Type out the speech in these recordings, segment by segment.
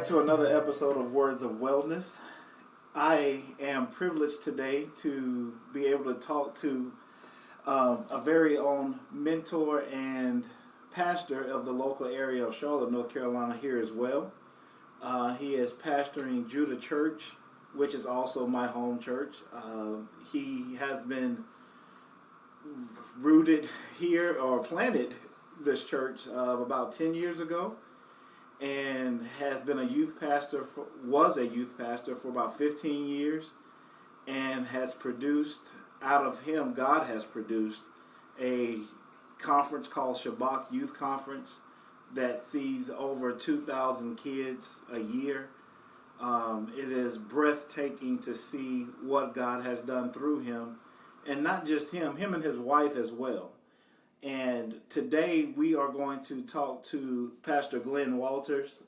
back to another episode of Words of Wellness. I am privileged today to be able to talk to a very own mentor and pastor of the local area of Charlotte, North Carolina here as well. He is pastoring Judah Church, which is also my home church. He has been rooted here or planted this church about 10 years ago, and has been was a youth pastor for about 15 years, and has produced, out of him, God has produced a conference called Shabbat Youth Conference that sees over 2,000 kids a year. It is breathtaking to see what God has done through him, and not just him and his wife as well. And today we are going to talk to Pastor Glenn Walters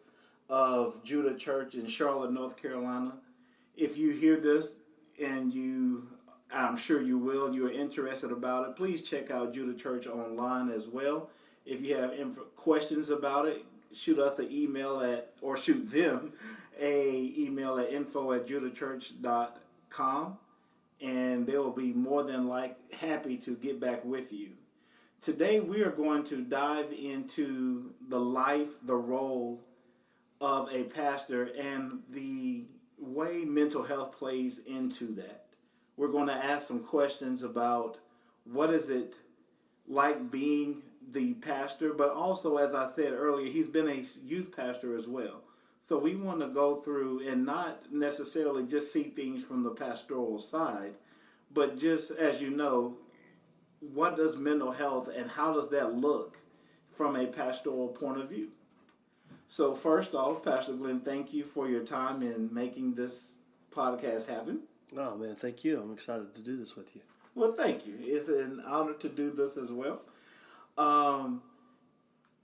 of Judah Church in Charlotte, North Carolina. If you hear this and I'm sure you will, you're interested about it, please check out Judah Church online as well. If you have questions about it, shoot us an email shoot them a email at info@judahchurch.com, and they will be more than happy to get back with you. Today we are going to dive into the role of a pastor, and the way mental health plays into that. We're going to ask some questions about what is it like being the pastor, but also, as I said earlier, he's been a youth pastor as well. So we want to go through and not necessarily just see things from the pastoral side, but just, as you know, what does mental health and how does that look from a pastoral point of view? So first off, Pastor Glenn, thank you for your time in making this podcast happen. Oh, man, thank you. I'm excited to do this with you. Well, thank you. It's an honor to do this as well.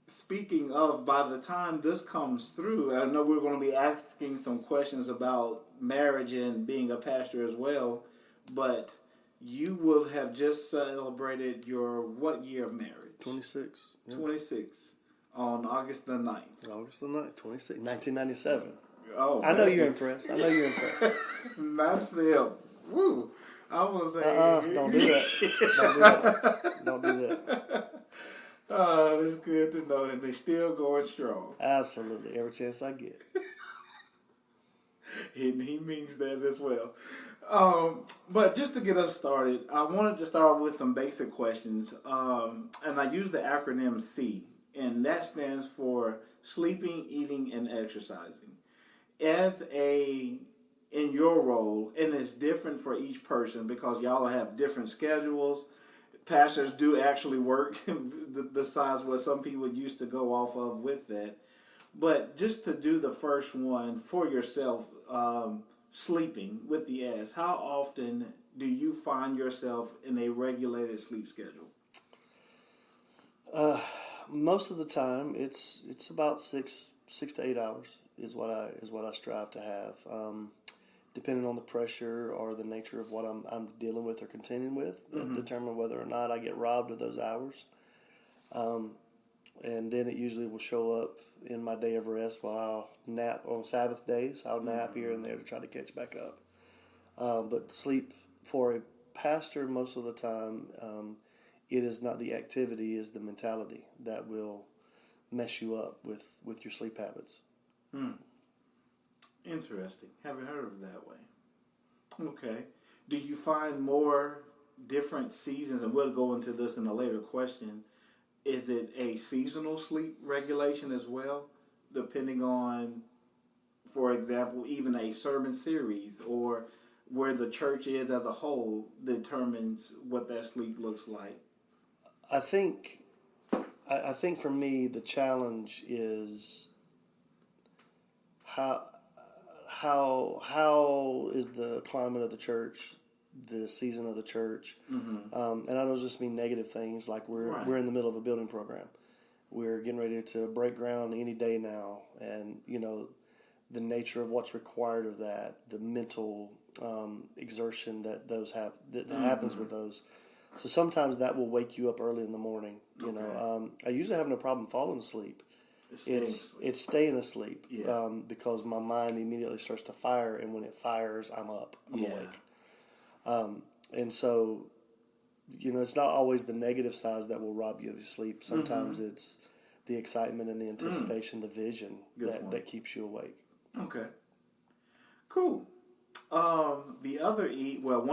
Speaking of, by the time this comes through, I know we're going to be asking some questions about marriage and being a pastor as well, but you will have just celebrated your what year of marriage? 26. Yeah. 26 on August the 9th. August the 9th, 26, 1997. Oh, I know you're impressed. Not him. Woo. I was saying. Don't do that. Don't do that. It's good to know, and they're still going strong. Absolutely. Every chance I get. He means that as well. But just to get us started, I wanted to start with some basic questions. And I use the acronym SEE, and that stands for sleeping, eating, and exercising. In your role, and it's different for each person because y'all have different schedules. Pastors do actually work besides what some people used to go off of with that. But just to do the first one for yourself, sleeping with the S, how often do you find yourself in a regulated sleep schedule? Most of the time, it's about 6 to 8 hours is what I strive to have. Depending on the pressure or the nature of what I'm dealing with or contending with, determine whether or not I get robbed of those hours. And then it usually will show up in my day of rest while I'll nap on Sabbath days. I'll nap here and there to try to catch back up. But sleep for a pastor most of the time, it is not the activity, is the mentality that will mess you up with your sleep habits. Interesting. Haven't heard of it that way. Okay. Do you find more different seasons, and we'll go into this in a later question, is it a seasonal sleep regulation as well, depending on, for example, even a sermon series or where the church is as a whole determines what that sleep looks like? I think for me the challenge is how is the climate of the church, the season of the church, and I don't just mean negative things like we're in the middle of a building program. We're getting ready to break ground any day now, and the nature of what's required of that, the mental exertion that happens with those. So sometimes that will wake you up early in the morning. I usually have no problem falling asleep it's staying asleep. Yeah. Because my mind immediately starts to fire, and when it fires, I'm up. I'm awake. And so, it's not always the negative sides that will rob you of your sleep. Sometimes it's the excitement and the anticipation, the vision that keeps you awake. Okay. Cool. One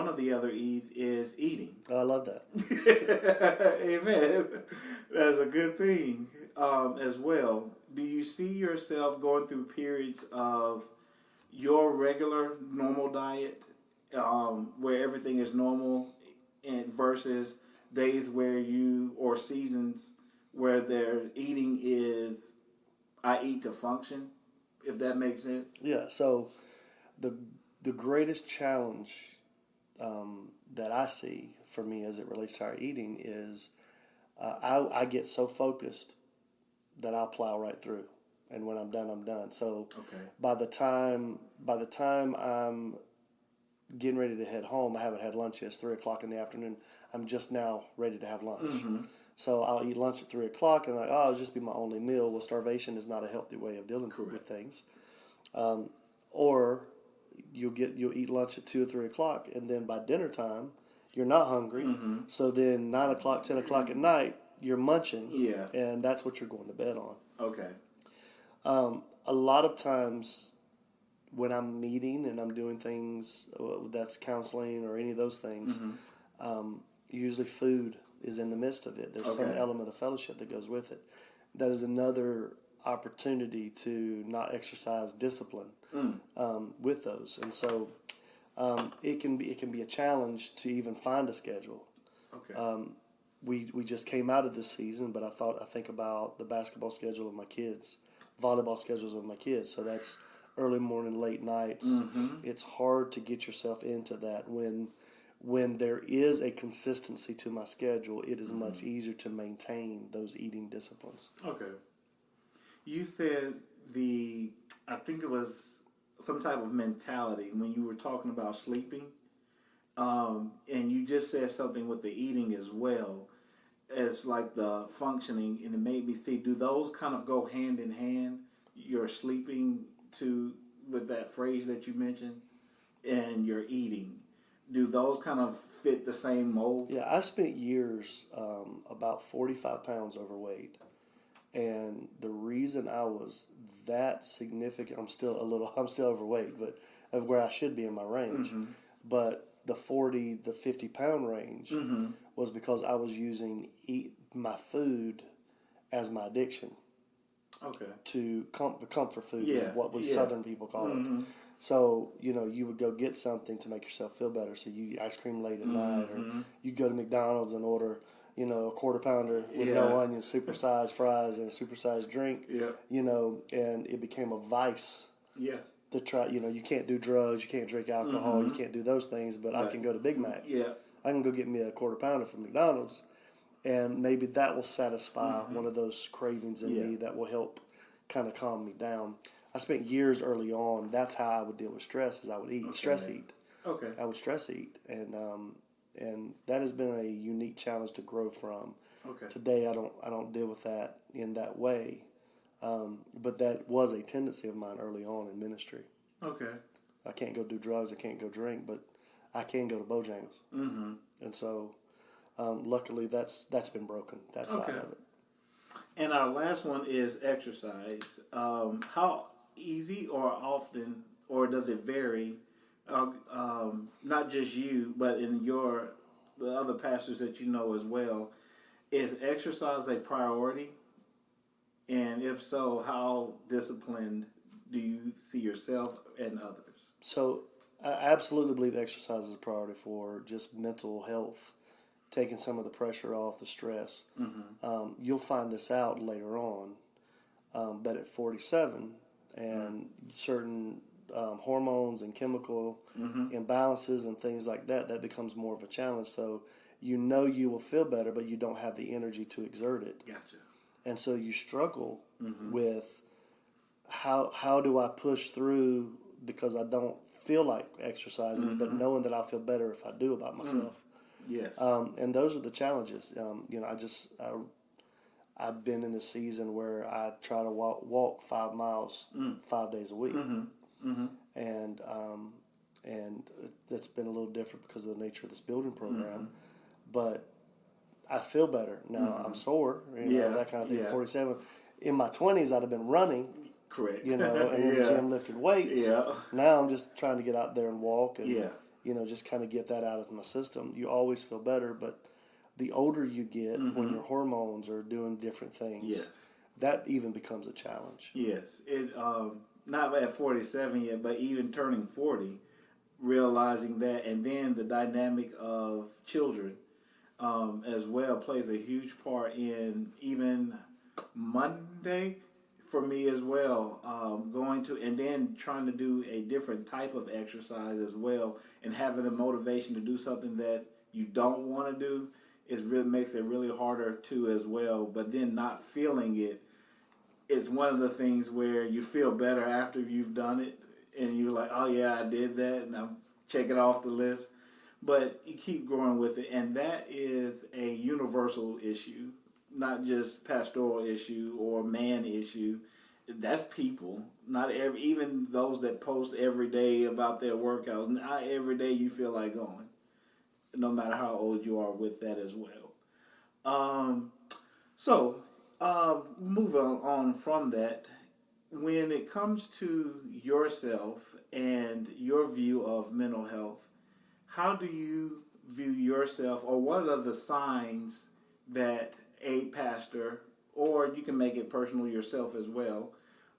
of the other E's is eating. I love that. Amen. That's a good thing as well. Do you see yourself going through periods of your regular normal diet, where everything is normal, and versus days or seasons where their eating is, I eat to function, if that makes sense? Yeah. So the greatest challenge that I see for me as it relates to our eating is I get so focused that I'll plow right through, and when I'm done, I'm done. So Okay. by the time I'm getting ready to head home, I haven't had lunch yet. It's 3:00 in the afternoon. I'm just now ready to have lunch. So I'll eat lunch at 3:00, and it'll just be my only meal. Well, starvation is not a healthy way of dealing with things. Or you'll eat lunch at 2 or 3:00, and then by dinner time, you're not hungry. So then 9:00, 10:00 at night, you're munching. Yeah. And that's what you're going to bed on. Okay. A lot of times when I'm meeting and I'm doing things that's counseling or any of those things, usually food is in the midst of it. There's some element of fellowship that goes with it. That is another opportunity to not exercise discipline with those, and so it can be a challenge to even find a schedule. Okay. We just came out of this season, but I think about the basketball schedule of my kids, volleyball schedules of my kids. So that's early morning, late nights. It's hard to get yourself into that when there is a consistency to my schedule. It is much easier to maintain those eating disciplines. Okay. You said I think it was some type of mentality when you were talking about sleeping. And you just said something with the eating as well as like the functioning, and it made me see, do those kind of go hand in hand? You're sleeping with that phrase that you mentioned, and you're eating. Do those kind of fit the same mold? Yeah, I spent years about 45 pounds overweight. And the reason I was that significant, I'm still overweight, but of where I should be in my range. But the 40, the 50 pound range was because I was using my food as my addiction. Okay. To comfort food is what we Southern people call it. So, you would go get something to make yourself feel better. So you eat ice cream late at night, or you go to McDonald's and order, a quarter pounder with no onions, supersized fries, and a supersized drink. Yeah. And it became a vice. Yeah. To try, you can't do drugs, you can't drink alcohol, you can't do those things, but I can go to Big Mac. Yeah. I can go get me a quarter pounder from McDonald's, and maybe that will satisfy one of those cravings in me that will help kind of calm me down. I spent years early on. That's how I would deal with stress. Is I would stress eat. Okay. I would stress eat, and that has been a unique challenge to grow from. Okay. Today, I don't deal with that in that way, but that was a tendency of mine early on in ministry. Okay. I can't go do drugs. I can't go drink, but I can go to Bojangles. And so, luckily, that's been broken. That side of it. And our last one is exercise. How easy or often, or does it vary? Not just you, but in the other pastors that you know as well. Is exercise a priority? And if so, how disciplined do you see yourself and others? So I absolutely believe exercise is a priority for just mental health, taking some of the pressure off, the stress. You'll find this out later on, but at 47 and certain hormones and chemical imbalances and things like that becomes more of a challenge. So you will feel better, but you don't have the energy to exert it. Gotcha. And so you struggle with how do I push through because I don't feel like exercising, but knowing that I'll feel better if I do about myself. Yes. And those are the challenges. I've been in the season where I try to walk 5 miles 5 days a week, and that's been a little different because of the nature of this building program, but I feel better now. I'm sore, that kind of thing. 47. In my 20s, I'd have been running, Correct. and in the gym lifting weights. Yeah. Now I'm just trying to get out there and walk and, Yeah. just kind of get that out of my system. You always feel better, but the older you get, when your hormones are doing different things, Yes. that even becomes a challenge. Yes. It's not at 47 yet, but even turning 40, realizing that, and then the dynamic of children as well plays a huge part in even Monday for me as well. Going to, and then trying to do a different type of exercise as well, and having the motivation to do something that you don't want to do makes it really harder too as well. But then not feeling it, it's one of the things where you feel better after you've done it, and you're like, oh yeah, I did that, and I'm checking off the list. But you keep growing with it, and that is a universal issue, not just pastoral issue or man issue. That's people. Not even those that post every day about their workouts. Not every day you feel like going, no matter how old you are with that as well. Moving on from that, when it comes to yourself and your view of mental health, how do you view yourself, or what are the signs that a pastor, or you can make it personal yourself as well,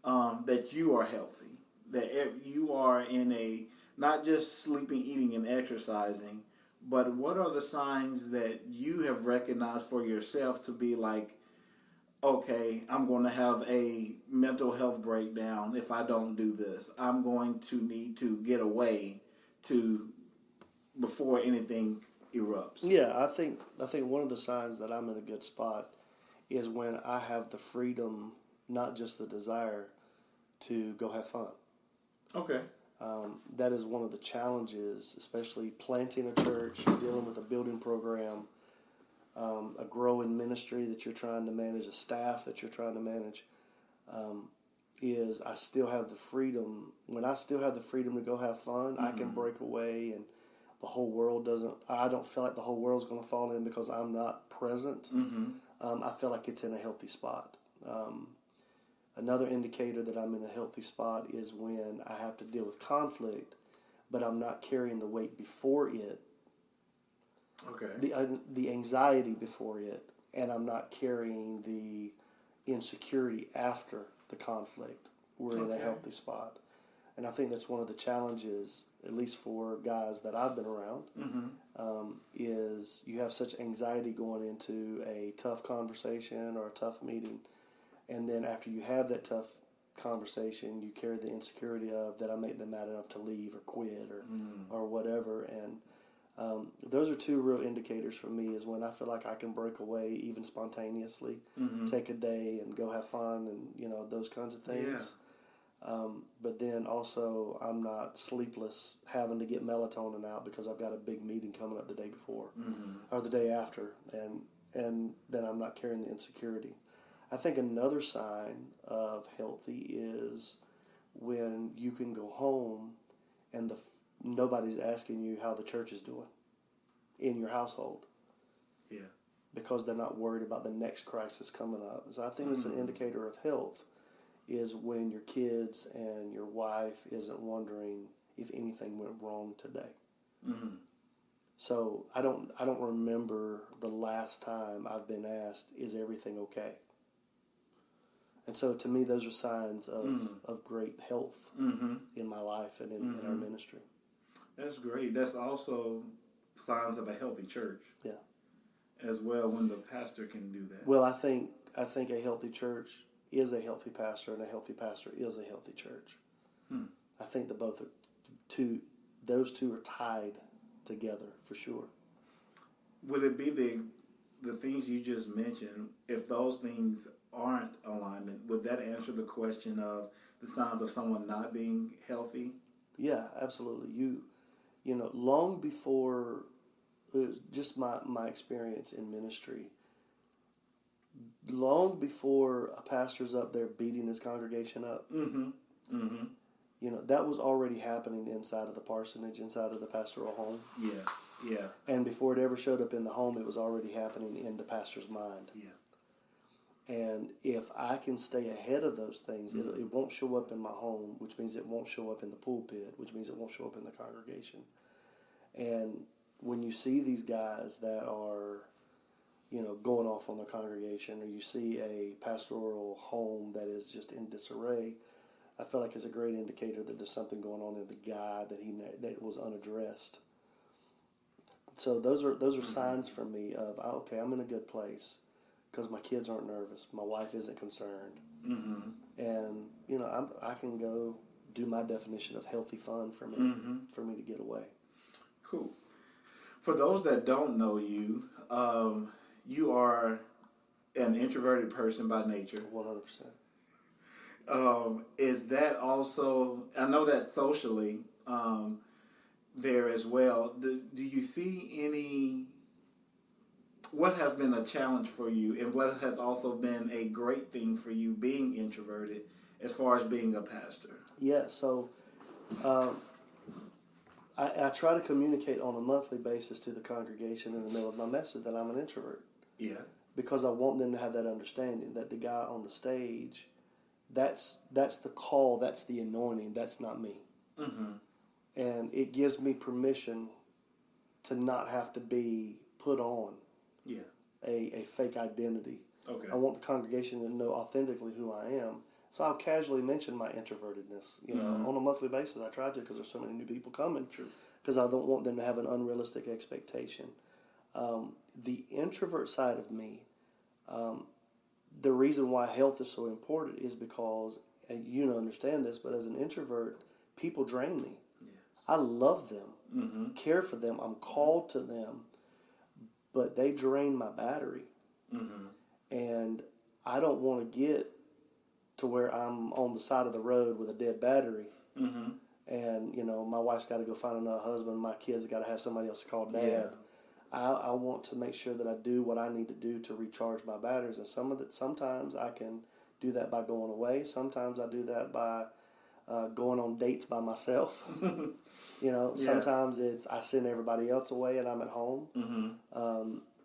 that you are healthy, that you are in a, not just sleeping, eating, and exercising, but what are the signs that you have recognized for yourself to be like, okay, I'm going to have a mental health breakdown if I don't do this. I'm going to need to get away before anything erupts. Yeah, I think one of the signs that I'm in a good spot is when I have the freedom, not just the desire, to go have fun. Okay. That is one of the challenges, especially planting a church, dealing with a building program, a growing ministry that you're trying to manage, a staff that you're trying to manage, is I still have the freedom. When I still have the freedom to go have fun, I can break away, and the whole world I don't feel like the whole world's going to fall in because I'm not present. I feel like it's in a healthy spot. Another indicator that I'm in a healthy spot is when I have to deal with conflict, but I'm not carrying the weight before it, Okay. the anxiety before it, and I'm not carrying the insecurity after the conflict. We're in a healthy spot. And I think that's one of the challenges, at least for guys that I've been around, is you have such anxiety going into a tough conversation or a tough meeting. And then after you have that tough conversation, you carry the insecurity of, that I make them mad enough to leave or quit or whatever. And those are two real indicators for me, is when I feel like I can break away even spontaneously, take a day and go have fun and, those kinds of things. Yeah. But then also I'm not sleepless having to get melatonin out because I've got a big meeting coming up the day before or the day after, and then I'm not carrying the insecurity. I think another sign of healthy is when you can go home and nobody's asking you how the church is doing in your household. Yeah. Because they're not worried about the next crisis coming up. So I think it's an indicator of health, is when your kids and your wife isn't wondering if anything went wrong today. So I don't remember the last time I've been asked, is everything okay? And so to me, those are signs of great health in my life and in our ministry. That's great. That's also signs of a healthy church. Yeah. As well, when the pastor can do that. Well, I think a healthy church is a healthy pastor, and a healthy pastor is a healthy church. I think those two are tied together for sure. Would it be the things you just mentioned, if those things aren't alignment, would that answer the question of the signs of someone not being healthy? Yeah, absolutely. Long before, it was just my experience in ministry, long before a pastor's up there beating his congregation up, that was already happening inside of the parsonage, inside of the pastoral home. Yeah. And before it ever showed up in the home, it was already happening in the pastor's mind. Yeah. And if I can stay ahead of those things, it won't show up in my home, which means it won't show up in the pulpit, which means it won't show up in the congregation. And when you see these guys that are, going off on their congregation, or you see a pastoral home that is just in disarray, I feel like it's a great indicator that there's something going on in the guy that was unaddressed. So those are signs for me of, okay, I'm in a good place because my kids aren't nervous, my wife isn't concerned, and I can go do my definition of healthy fun for me to get away. Cool. For those that don't know you, you are an introverted person by nature. 100%. Is that also, I know that socially there as well, do you see what has been a challenge for you and what has also been a great thing for you being introverted as far as being a pastor? Yeah, so I try to communicate on a monthly basis to the congregation in the middle of my message that I'm an introvert. Yeah. Because I want them to have that understanding that the guy on the stage, that's the call, that's the anointing, that's not me. And it gives me permission to not have to be put on a fake identity. Okay. I want the congregation to know authentically who I am. So I'll casually mention my introvertedness, on a monthly basis. I try to because there's so many new people coming. True. Because I don't want them to have an unrealistic expectation. The introvert side of me, the reason why health is so important is because, and you understand this, but as an introvert, people drain me. Yeah. I love them, care for them, I'm called to them, but they drain my battery. And I don't want to get to where I'm on the side of the road with a dead battery. And, my wife's got to go find another husband, my kids got to have somebody else to call dad. Yeah. I want to make sure that I do what I need to do to recharge my batteries, and sometimes I can do that by going away. Sometimes I do that by going on dates by myself. Sometimes it's I send everybody else away and I'm at home.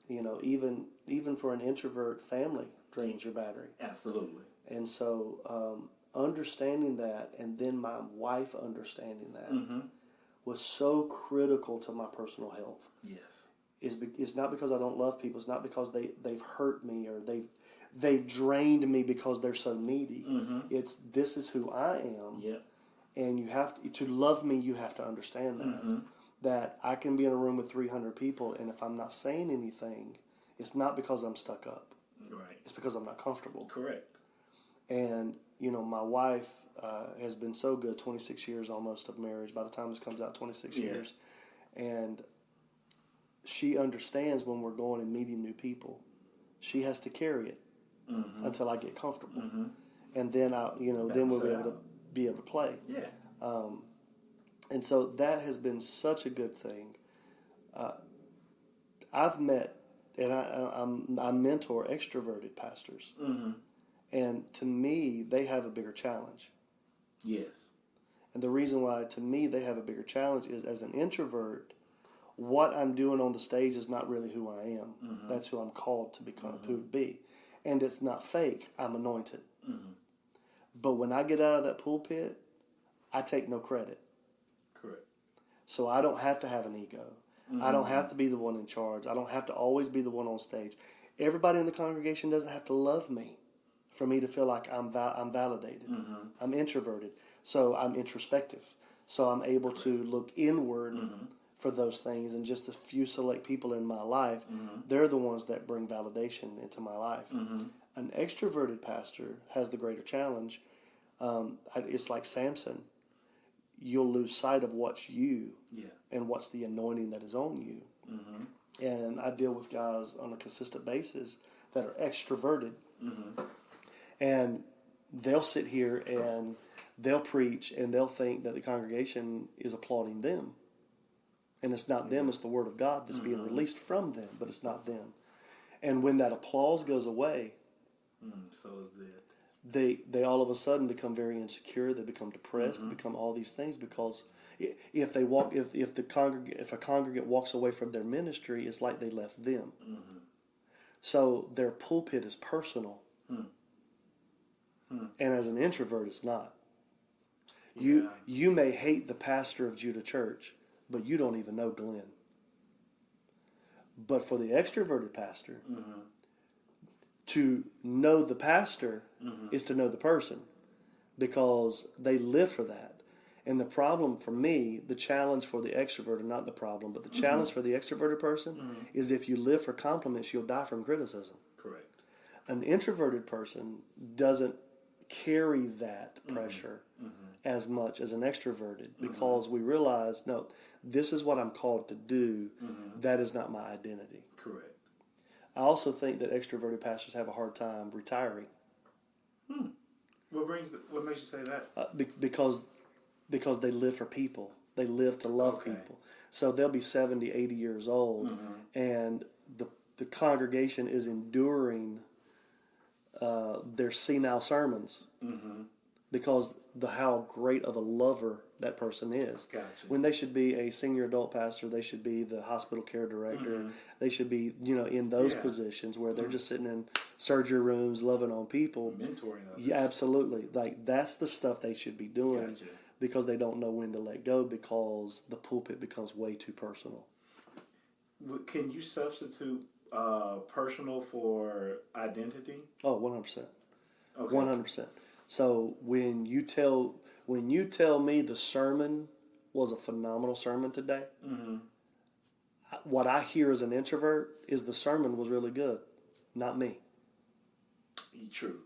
Even for an introvert, family drains your battery. Absolutely. And so understanding that, and then my wife understanding that, was so critical to my personal health. Yes. It's not because I don't love people. It's not because they've hurt me or they've drained me because they're so needy. It's this is who I am. Yeah. And you have to love me. You have to understand that that I can be in a room with 300 people, and if I'm not saying anything, it's not because I'm stuck up. Right. It's because I'm not comfortable. Correct. And my wife has been so good. 26 years almost of marriage. By the time this comes out, 26 years, and she understands when we're going and meeting new people. She has to carry it until I get comfortable, and then then we'll be able to play. Yeah. And so that has been such a good thing. I've met and I mentor extroverted pastors, and to me they have a bigger challenge. Yes. And the reason why to me they have a bigger challenge is as an introvert, what I'm doing on the stage is not really who I am. That's who I'm called to become, who to be. And it's not fake. I'm anointed. But when I get out of that pulpit, I take no credit. Correct. So I don't have to have an ego. I don't have to be the one in charge. I don't have to always be the one on stage. Everybody in the congregation doesn't have to love me for me to feel like I'm validated. I'm introverted, so I'm introspective. So I'm able to look inward for those things, and just a few select people in my life, they're the ones that bring validation into my life. An extroverted pastor has the greater challenge. It's like Samson. You'll lose sight of what's you and what's the anointing that is on you. And I deal with guys on a consistent basis that are extroverted. And they'll sit here and they'll preach and they'll think that the congregation is applauding them. And it's not them, it's the Word of God that's being released from them, but it's not them. And when that applause goes away, So is that. They all of a sudden become very insecure. They become depressed. They become all these things because if they walk if a congregant walks away from their ministry, it's like they left them. So their pulpit is personal, and as an introvert, it's not. You may hate the pastor of Judah Church, but you don't even know Glenn. But for the extroverted pastor, to know the pastor is to know the person, because they live for that. And the problem for me, the challenge for the extroverted, not the problem, but the challenge for the extroverted person is if you live for compliments, you'll die from criticism. Correct. An introverted person doesn't carry that pressure as much as an extroverted, because we realize, no, this is what I'm called to do. That is not my identity. Correct. I also think that extroverted pastors have a hard time retiring. What makes you say that? Because they live for people. They live to love people. So they'll be 70, 80 years old, and the congregation is enduring their senile sermons because how great of a lover that person is. Gotcha. When they should be a senior adult pastor, they should be the hospital care director. They should be, in those positions where they're just sitting in surgery rooms, loving on people, mentoring others. Yeah, absolutely. Like, that's the stuff they should be doing. Gotcha. Because they don't know when to let go, because the pulpit becomes way too personal. Can you substitute personal for identity? Oh, 100%. Okay. 100%. So when you tell me the sermon was a phenomenal sermon today, what I hear as an introvert is the sermon was really good, not me. True.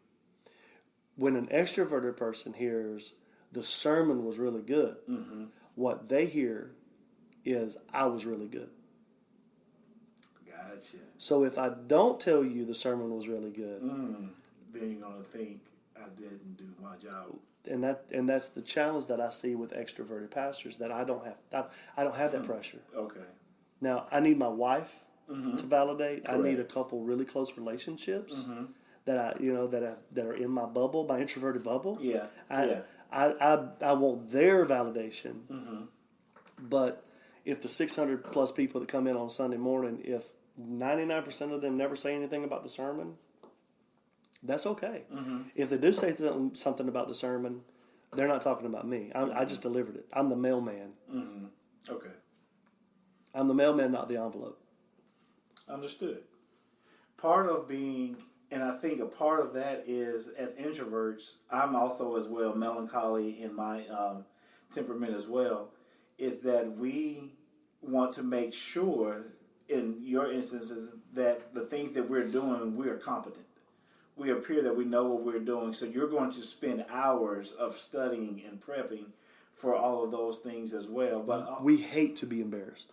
When an extroverted person hears the sermon was really good, what they hear is I was really good. Gotcha. So if I don't tell you the sermon was really good, then you're gonna think I didn't do my job. and that's the challenge that I see with extroverted pastors, that I don't have that pressure. Okay. Now I need my wife to validate. Correct. I need a couple really close relationships that that are in my bubble, my introverted bubble. Yeah. I want their validation. But if the 600 plus people that come in on Sunday morning, if 99% of them never say anything about the sermon, that's okay. If they do say something about the sermon, they're not talking about me. I just delivered it. I'm the mailman. Okay. I'm the mailman, not the envelope. Understood. Part of being, and I think a part of that is, as introverts, I'm also as well melancholy in my temperament as well, is that we want to make sure, in your instances, that the things that we're doing, we are competent. We appear that we know what we're doing, so you're going to spend hours of studying and prepping for all of those things as well. But we hate to be embarrassed.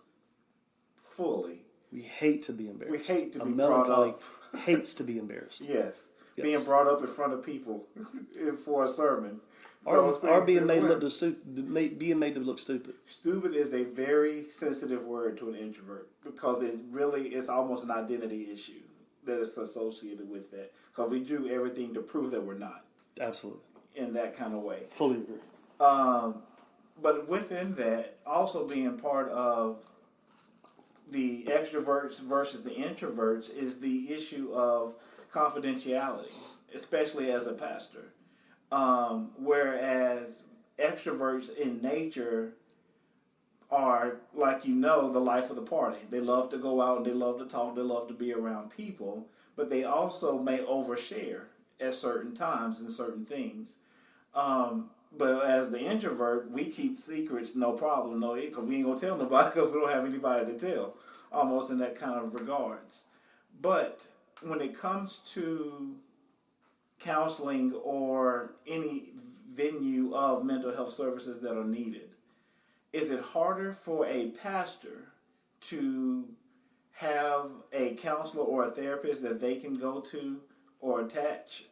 Fully. We hate to be embarrassed. We hate to be melancholy brought up. hates to be embarrassed. Yes. Being brought up in front of people for a sermon. Or being made to look stupid. Stupid is a very sensitive word to an introvert, because it really is almost an identity issue that is associated with that. Because we do everything to prove that we're not. Absolutely. In that kind of way. Fully agree. But within that, also being part of the extroverts versus the introverts is the issue of confidentiality, especially as a pastor. Whereas extroverts in nature are, like the life of the party. They love to go out and they love to talk, they love to be around people, but they also may overshare at certain times in certain things. But as the introvert, we keep secrets, no problem, because we ain't gonna tell nobody because we don't have anybody to tell, almost in that kind of regards. But when it comes to counseling or any venue of mental health services that are needed, is it harder for a pastor to have a counselor or a therapist that they can go to or attach?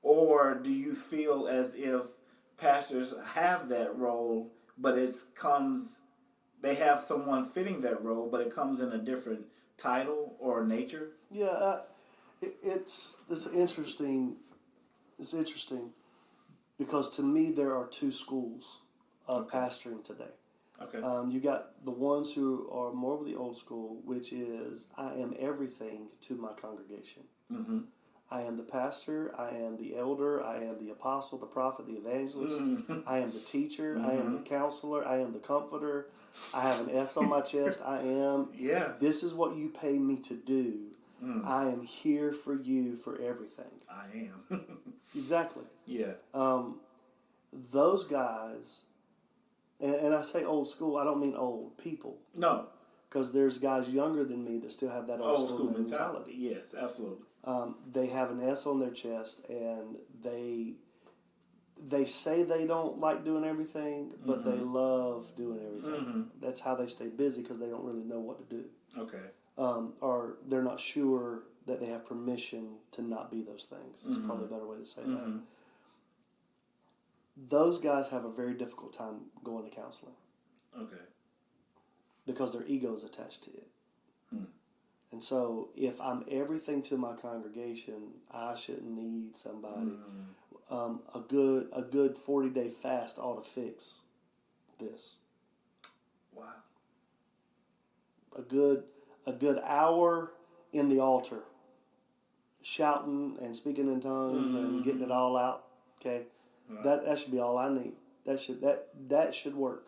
Or do you feel as if pastors have that role, but they have someone fitting that role, but it comes in a different title or nature? Yeah, It's interesting. It's interesting because to me there are two schools of pastoring today. Okay. You got the ones who are more of the old school, which is I am everything to my congregation. Mm-hmm. I am the pastor, I am the elder, I am the apostle, the prophet, the evangelist, I am the teacher, I am the counselor, I am the comforter, I have an S on my chest, I am. Yeah. This is what you pay me to do. I am here for you for everything. I am. Exactly. Yeah. Those guys, and I say old school, I don't mean old people. No. Because there's guys younger than me that still have that old school mentality. Yes, absolutely. They have an S on their chest, and they say they don't like doing everything, but they love doing everything. That's how they stay busy because they don't really know what to do. Okay. Or they're not sure that they have permission to not be those things. It's probably a better way to say that. Those guys have a very difficult time going to counseling. Okay. Because their ego is attached to it. And so if I'm everything to my congregation, I shouldn't need somebody. A good 40-day fast ought to fix this. Wow. A good hour in the altar, shouting and speaking in tongues and getting it all out. Okay, right. That should be all I need. That should work.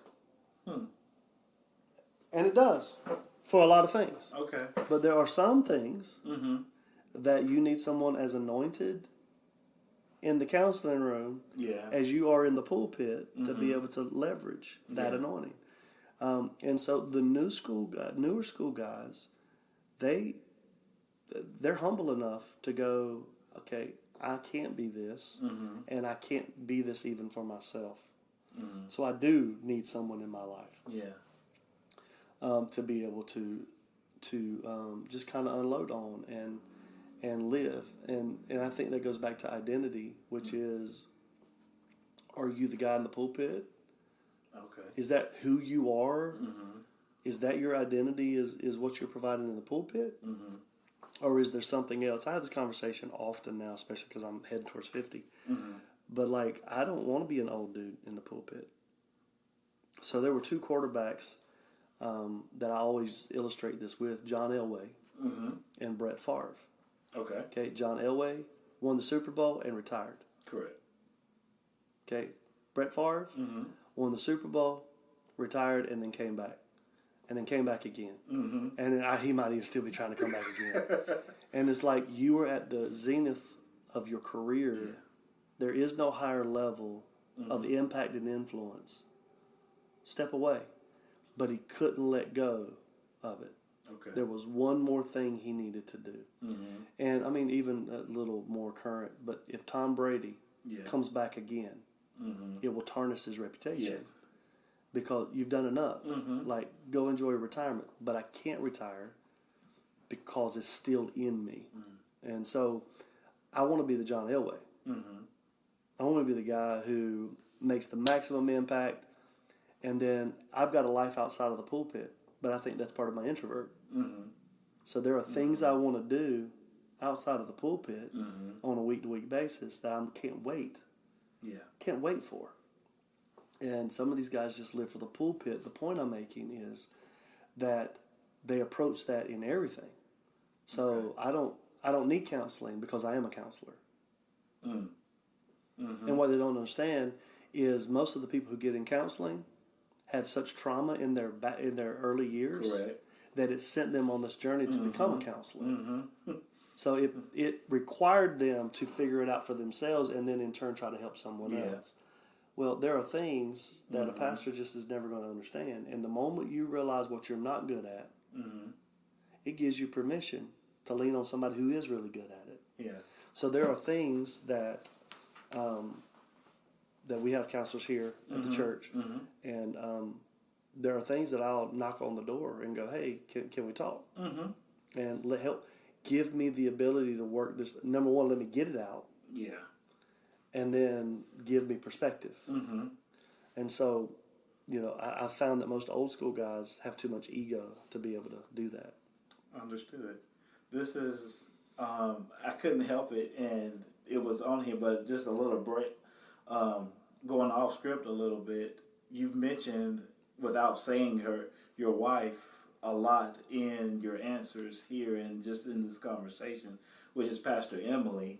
And it does for a lot of things. Okay. But there are some things that you need someone as anointed in the counseling room as you are in the pulpit to be able to leverage that anointing. And so the newer school guys, they're humble enough to go, okay, I can't be this, and I can't be this even for myself. So I do need someone in my life. Yeah. To be able to just kind of unload on and live. And I think that goes back to identity, which is, are you the guy in the pulpit? Okay. Is that who you are? Is that your identity is what you're providing in the pulpit? Or is there something else? I have this conversation often now, especially because I'm heading towards 50. But like, I don't want to be an old dude in the pulpit. So there were two quarterbacks that I always illustrate this with, John Elway and Brett Favre. Okay, John Elway won the Super Bowl and retired. Correct. Okay, Brett Favre won the Super Bowl, retired, and then came back. And then came back again. And then he might even still be trying to come back again. And it's like you were at the zenith of your career. Yeah. There is no higher level of impact and influence. Step away. But he couldn't let go of it. Okay. There was one more thing he needed to do. And I mean, even a little more current, but if Tom Brady comes back again, it will tarnish his reputation. Yes. Because you've done enough. Like, go enjoy retirement. But I can't retire because it's still in me. And so I want to be the John Elway. I want to be the guy who makes the maximum impact. And then I've got a life outside of the pulpit. But I think that's part of my introvert. So there are things I want to do outside of the pulpit on a week-to-week basis that I can't wait. Can't wait for. And some of these guys just live for the pulpit. The point I'm making is that they approach that in everything. So I don't need counseling because I am a counselor. And what they don't understand is most of the people who get in counseling had such trauma in their early years that it sent them on this journey to become a counselor. So it required them to figure it out for themselves and then in turn try to help someone else. Well, there are things that a pastor just is never going to understand. And the moment you realize what you're not good at, it gives you permission to lean on somebody who is really good at it. Yeah. So there are things that that we have counselors here at the church. And there are things that I'll knock on the door and go, hey, can we talk? And give me the ability to work this. Number one, let me get it out. Yeah. And then give me perspective. And so, I found that most old school guys have too much ego to be able to do that. Understood. This is I couldn't help it, and it was on here, but just a little break, going off script a little bit. You've mentioned, without saying your wife a lot in your answers here and just in this conversation, which is Pastor Emily.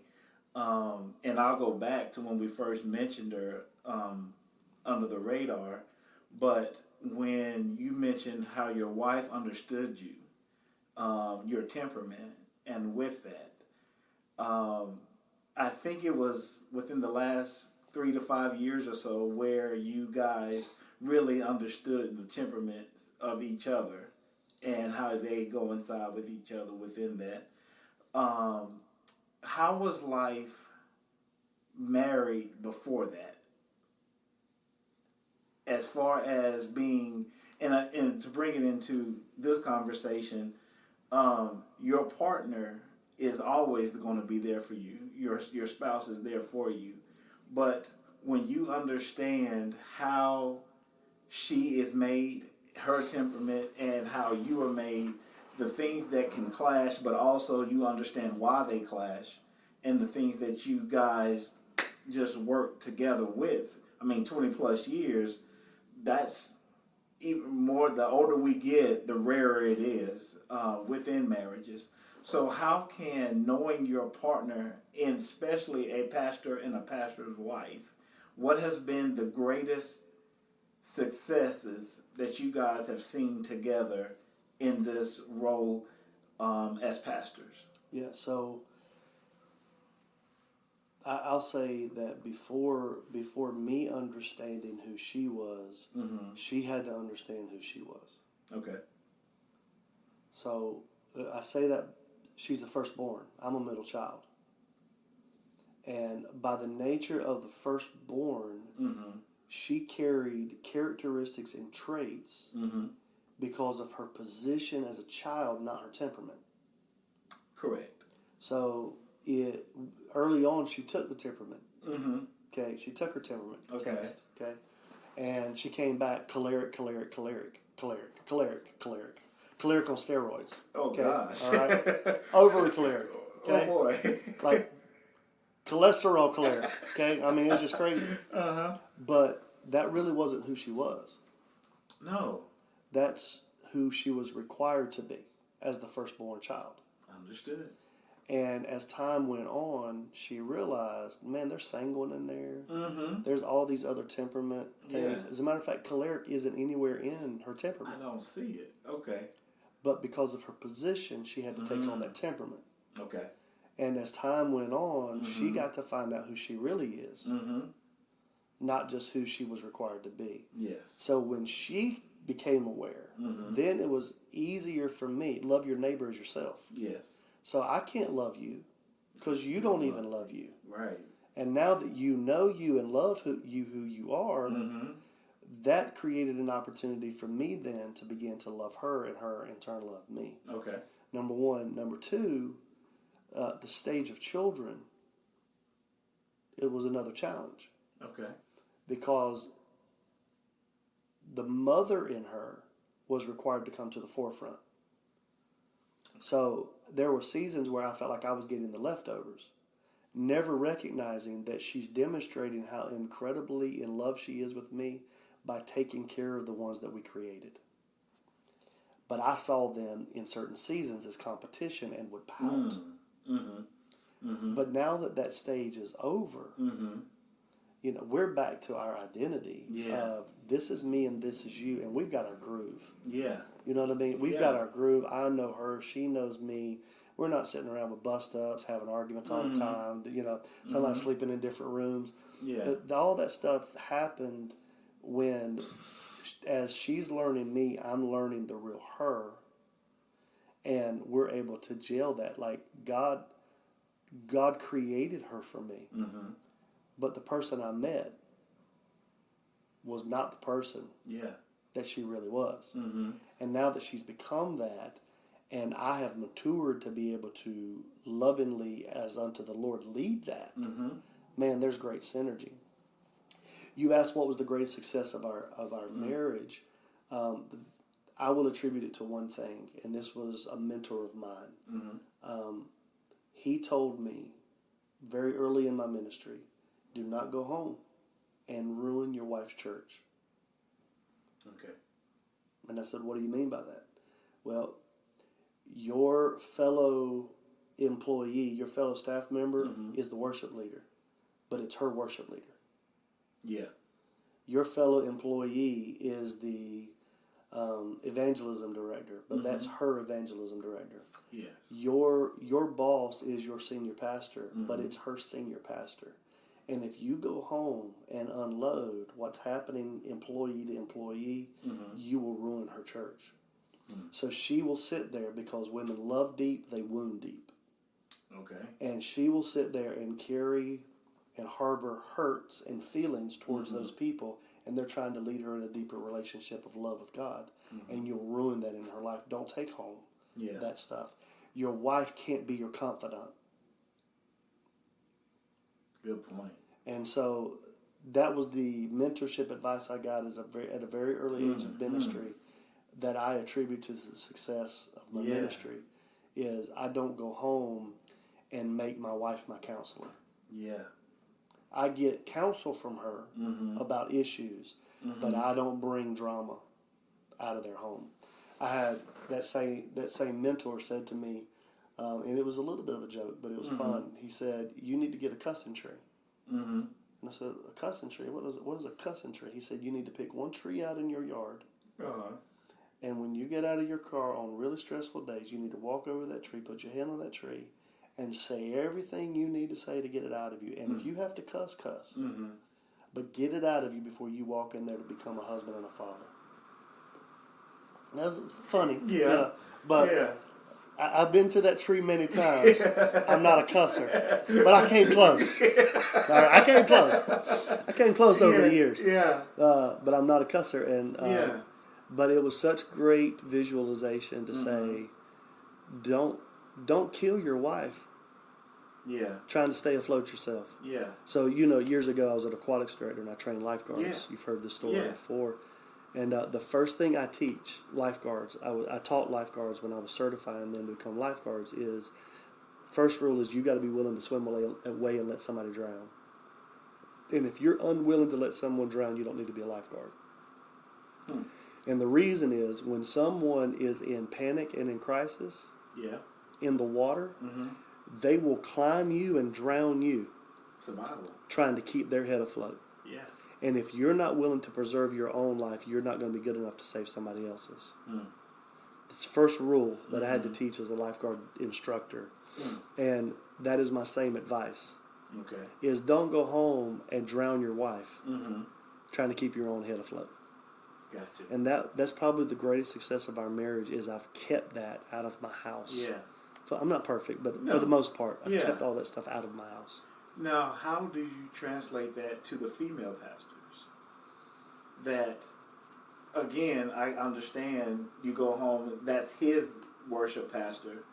And I'll go back to when we first mentioned her under the radar, but when you mentioned how your wife understood you, your temperament, and with that, I think it was within the last 3 to 5 years or so where you guys really understood the temperaments of each other and how they go inside with each other within that. How was life married before that? As far as being, and to bring it into this conversation, your partner is always going to be there for you. Your spouse is there for you. But when you understand how she is made, her temperament, and how you are made, the things that can clash, but also you understand why they clash, and the things that you guys just work together with. I mean, 20 plus years, that's even more, the older we get, the rarer it is within marriages. So how can knowing your partner, and especially a pastor and a pastor's wife, what has been the greatest successes that you guys have seen together in this role as pastors? Yeah, so I'll say that before me understanding who she was, she had to understand who she was. Okay. So I say that she's the firstborn. I'm a middle child. And by the nature of the firstborn, she carried characteristics and traits because of her position as a child, not her temperament. Correct. So early on, she took the temperament. Okay, she took her temperament test. Okay, and she came back choleric on steroids. Oh, okay? gosh. All right, overly choleric. Okay, Oh boy. like cholesterol choleric. Okay, I mean it was just crazy. But that really wasn't who she was. No. That's who she was required to be as the firstborn child. Understood. And as time went on, she realized, man, there's sanguine in there. There's all these other temperament things. Yeah. As a matter of fact, choleric isn't anywhere in her temperament. I don't see it. Okay. But because of her position, she had to take on that temperament. Okay. And as time went on, she got to find out who she really is. Not just who she was required to be. Yes. So when she became aware, then it was easier for me. Love your neighbor as yourself. Yes. So I can't love you because you don't even love you. Right. And now that you know you and love who you are, that created an opportunity for me then to begin to love her and her in turn love me. Okay. Number one. Number two, the stage of children, it was another challenge. Okay. Because the mother in her was required to come to the forefront. So there were seasons where I felt like I was getting the leftovers, never recognizing that she's demonstrating how incredibly in love she is with me by taking care of the ones that we created. But I saw them in certain seasons as competition and would pout. But now that stage is over, you know, we're back to our identity of this is me and this is you, and we've got our groove. Yeah. You know what I mean? We've got our groove. I know her. She knows me. We're not sitting around with bust-ups, having arguments all the time. You know, sometimes sleeping in different rooms. Yeah. But all that stuff happened when, as she's learning me, I'm learning the real her. And we're able to gel that. Like, God created her for me. But the person I met was not the person that she really was. And now that she's become that, and I have matured to be able to lovingly, as unto the Lord, lead that, man, there's great synergy. You asked what was the greatest success of our marriage. I will attribute it to one thing, and this was a mentor of mine. He told me very early in my ministry, do not go home and ruin your wife's church. Okay. And I said, what do you mean by that? Well, your fellow employee, your fellow staff member is the worship leader, but it's her worship leader. Yeah. Your fellow employee is the evangelism director, but that's her evangelism director. Yes. Your boss is your senior pastor, but it's her senior pastor. And if you go home and unload what's happening employee to employee, you will ruin her church. So she will sit there, because women love deep, they wound deep. Okay. And she will sit there and carry and harbor hurts and feelings towards those people, and they're trying to lead her in a deeper relationship of love with God. And you'll ruin that in her life. Don't take home that stuff. Your wife can't be your confidant. Good point. And so that was the mentorship advice I got at a very early age of ministry that I attribute to the success of my ministry, is I don't go home and make my wife my counselor. Yeah. I get counsel from her about issues, but I don't bring drama out of their home. I had that same mentor said to me, and it was a little bit of a joke, but it was fun. He said, "You need to get a cussing tree." And I said, "A cussing tree? What is a cussing tree?" He said, "You need to pick one tree out in your yard, and when you get out of your car on really stressful days, you need to walk over that tree, put your hand on that tree, and say everything you need to say to get it out of you. And if you have to cuss, cuss. But get it out of you before you walk in there to become a husband and a father." That's funny. Yeah. But I've been to that tree many times. I'm not a cusser. But I came close. All right, I came close. I came close over the years. Yeah. But I'm not a cusser. And but it was such great visualization to say, don't kill your wife trying to stay afloat yourself. Yeah. So, years ago I was an aquatics director and I trained lifeguards. Yeah. You've heard this story Yeah. before. And the first thing I teach lifeguards, I taught lifeguards when I was certifying them to become lifeguards, is first rule is you got to be willing to swim away and let somebody drown. And if you're unwilling to let someone drown, you don't need to be a lifeguard. And the reason is when someone is in panic and in crisis in the water, they will climb you and drown you. Survival. Trying to keep their head afloat. Yeah. And if you're not willing to preserve your own life, you're not going to be good enough to save somebody else's. It's the first rule that I had to teach as a lifeguard instructor. And that is my same advice. Okay. Is don't go home and drown your wife trying to keep your own head afloat. Gotcha. And that's probably the greatest success of our marriage, is I've kept that out of my house. Yeah. I'm not perfect, but for the most part, I've Yeah. kept all that stuff out of my house. Now, how do you translate that to the female pastors? That, again, I understand you go home, that's his worship pastor,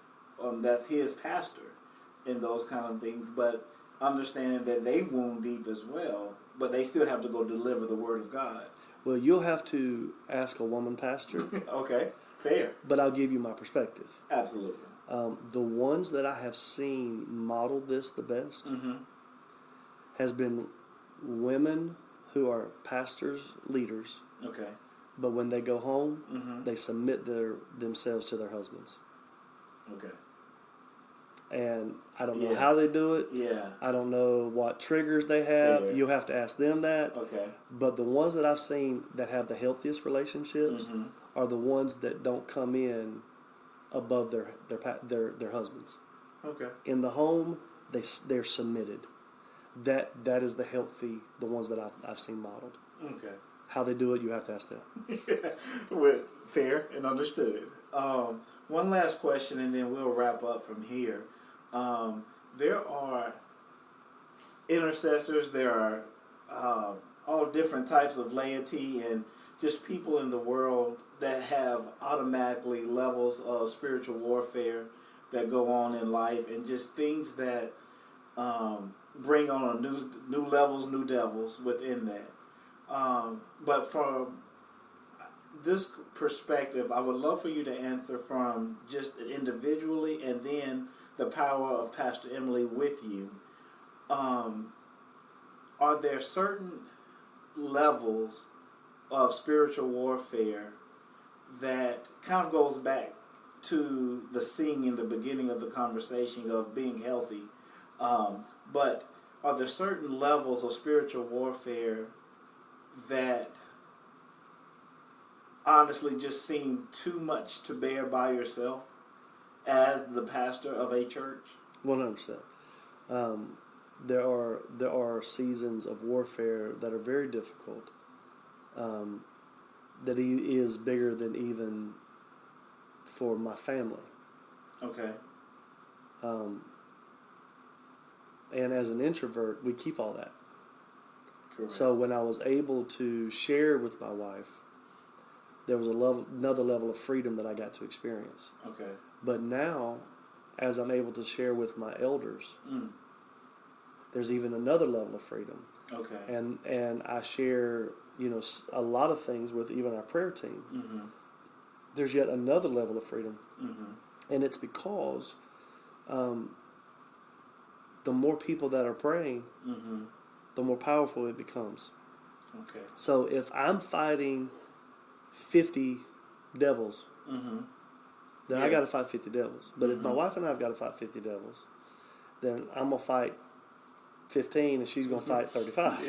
that's his pastor, and those kind of things, but understanding that they wound deep as well, but they still have to go deliver the word of God. Well, you'll have to ask a woman pastor. Okay, fair. But I'll give you my perspective. Absolutely. The ones that I have seen model this the best has been women who are pastors, leaders, Okay. but when they go home, they submit themselves to their husbands. Okay. And I don't know how they do it. Yeah. I don't know what triggers they have. Fair. You'll have to ask them that. Okay. But the ones that I've seen that have the healthiest relationships are the ones that don't come in above their husbands. Okay. In the home, they're submitted. That is the ones that I've seen modeled. Okay. How they do it, you have to ask them. Well, fair and understood. One last question, and then we'll wrap up from here. There are intercessors. There are all different types of laity and just people in the world that have automatically levels of spiritual warfare that go on in life, and just things that bring on new levels, new devils within that. But from this perspective, I would love for you to answer from just individually and then the the power of Pastor Emily with you, are there certain levels of spiritual warfare that kind of goes back to the sing in the beginning of the conversation of being healthy? But are there certain levels of spiritual warfare that honestly just seem too much to bear by yourself as the pastor of a church? 100%. There are seasons of warfare that are very difficult. That he is bigger than even for my family. Okay. And as an introvert, we keep all that. Correct. So when I was able to share with my wife, there was another level of freedom that I got to experience. Okay. But now, as I'm able to share with my elders, there's even another level of freedom. Okay. And I share, a lot of things with even our prayer team. Mm-hmm. There's yet another level of freedom. Mm-hmm. And it's because the more people that are praying, Mm-hmm. the more powerful it becomes. Okay. So if I'm fighting 50 devils, Mm-hmm. then Yeah. I got to fight 50 devils. But if my wife and I have got to fight 50 devils, then I'm going to fight 15 and she's going to fight 35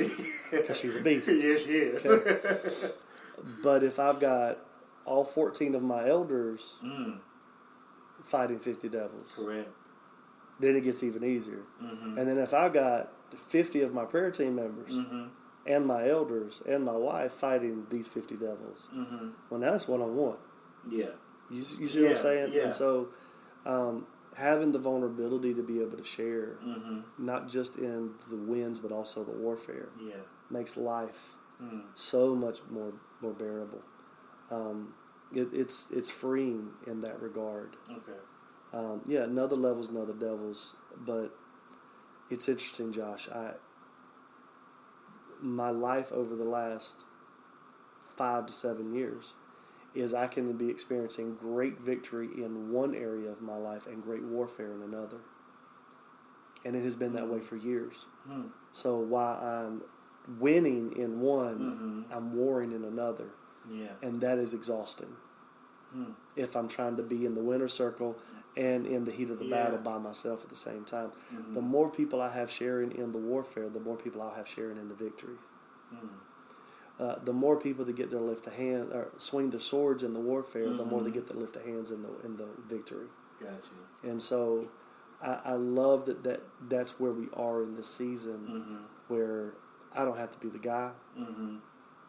because she's a beast. Yes, she is. Okay? But if I've got all 14 of my elders fighting 50 devils, Correct. then it gets even easier. Mm-hmm. And then if I've got 50 of my prayer team members and my elders and my wife fighting these 50 devils, well, now it's one-on-one. Yeah. You see what I'm saying? Yeah. And so having the vulnerability to be able to share, not just in the wins but also the warfare, makes life so much more bearable. It's freeing in that regard. Okay. Another level's another devil's, but it's interesting, Josh. My life over the last 5 to 7 years is I can be experiencing great victory in one area of my life and great warfare in another. And it has been that way for years. So while I'm winning in one, I'm warring in another. Yeah. And that is exhausting. If I'm trying to be in the winner's circle and in the heat of the battle by myself at the same time. The more people I have sharing in the warfare, the more people I'll have sharing in the victory. The more people that get to lift a hand or swing their swords in the warfare, the more they get to lift their hands in the victory. Gotcha. And so I love that's where we are in this season, where I don't have to be the guy.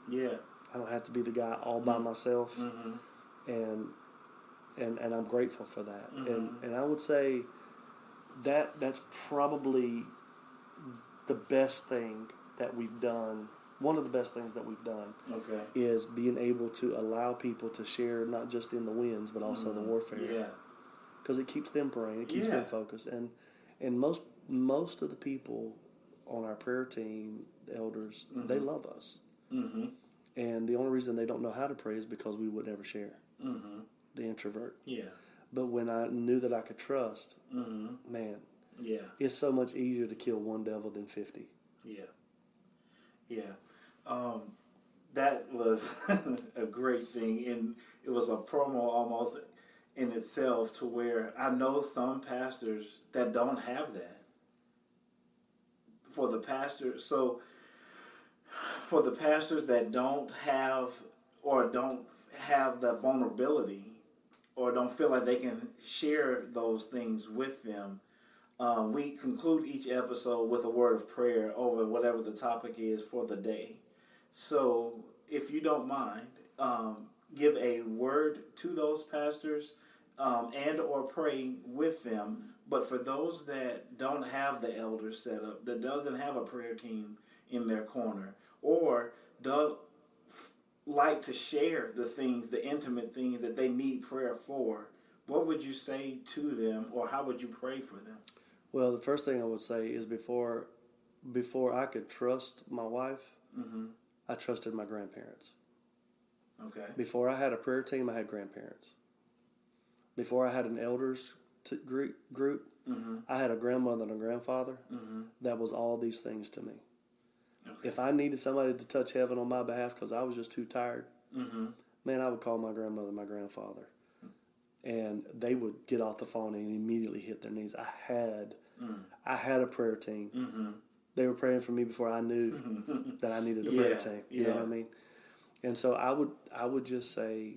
Yeah. I don't have to be the guy all by myself. And I'm grateful for that. And I would say that's probably the best thing that we've done. One of the best things that we've done is being able to allow people to share not just in the wins but also the warfare. Yeah. Because it keeps them praying, it keeps them focused, and most of the people on our prayer team, the elders, they love us. And the only reason they don't know how to pray is because we would never share. The introvert. Yeah. But when I knew that I could trust, man, it's so much easier to kill one devil than 50. Yeah. That was a great thing, and it was a promo almost in itself to where I know some pastors that don't have that. For the pastors that don't have or don't have the vulnerability or don't feel like they can share those things with them, we conclude each episode with a word of prayer over whatever the topic is for the day. So if you don't mind, give a word to those pastors and or pray with them. But for those that don't have the elders set up, that doesn't have a prayer team in their corner, or don't like to share the things, the intimate things that they need prayer for, what would you say to them, or how would you pray for them? Well, the first thing I would say is before I could trust my wife, I trusted my grandparents. Okay. Before I had a prayer team, I had grandparents. Before I had an elders group, I had a grandmother and a grandfather that was all these things to me. Okay. If I needed somebody to touch heaven on my behalf because I was just too tired, man, I would call my grandmother and my grandfather. And they would get off the phone and immediately hit their knees. I had a prayer team. They were praying for me before I knew that I needed a prayer team. You know what I mean? And so I would just say,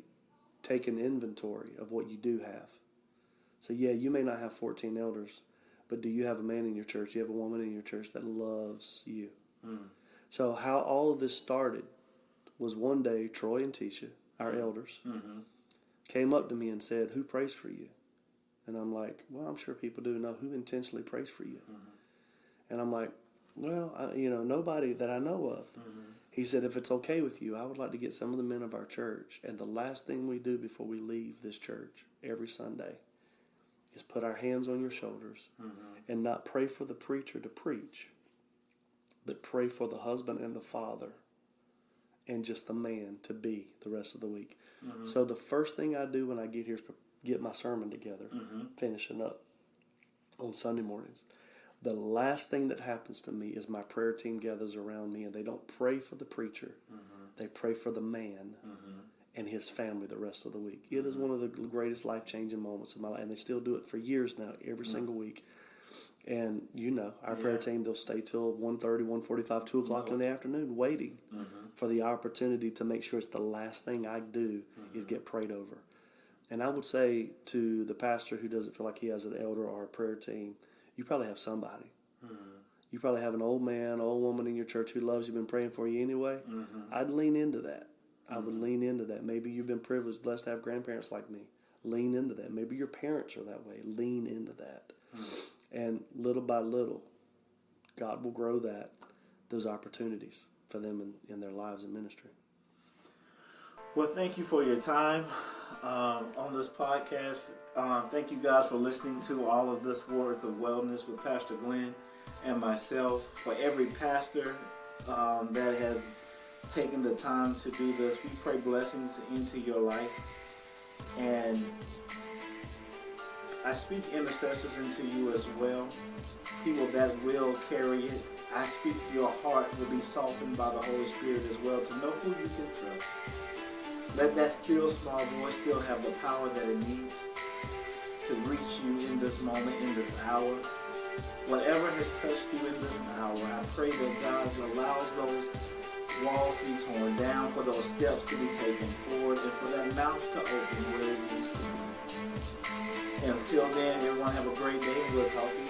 take an inventory of what you do have. So yeah, you may not have 14 elders, but do you have a man in your church? Do you have a woman in your church that loves you? So how all of this started was one day Troy and Tisha, our elders, came up to me and said, "Who prays for you?" And I'm like, well, I'm sure people do know who intentionally prays for you. And I'm like, well, nobody that I know of. He said, if it's okay with you, I would like to get some of the men of our church, and the last thing we do before we leave this church every Sunday is put our hands on your shoulders and not pray for the preacher to preach, but pray for the husband and the father and just the man to be the rest of the week. So the first thing I do when I get here is get my sermon together, finishing up on Sunday mornings. The last thing that happens to me is my prayer team gathers around me, and they don't pray for the preacher. They pray for the man and his family the rest of the week. It is one of the greatest life-changing moments of my life, and they still do it for years now, every single week. And, our prayer team, they'll stay till 1:30, 1:45, 2 o'clock in the afternoon waiting for the opportunity to make sure it's the last thing I do is get prayed over. And I would say to the pastor who doesn't feel like he has an elder or a prayer team, you probably have somebody. You probably have an old man, old woman in your church who loves you, been praying for you anyway. I'd lean into that. I would lean into that. Maybe you've been privileged, blessed to have grandparents like me. Lean into that. Maybe your parents are that way. Lean into that. And little by little, God will grow those opportunities for them in their lives and ministry. Well, thank you for your time on this podcast. Thank you guys for listening to all of this Words of Wellness with Pastor Glenn and myself. For every pastor that has taken the time to do this, we pray blessings into your life. And I speak intercessors into you as well, people that will carry it. I speak your heart will be softened by the Holy Spirit as well to know who you can trust. Let that still small voice still have the power that it needs to reach you in this moment, in this hour. Whatever has touched you in this hour, I pray that God allows those walls to be torn down, for those steps to be taken forward, and for that mouth to open where it needs to be. And until then, everyone have a great day. We'll talk to you.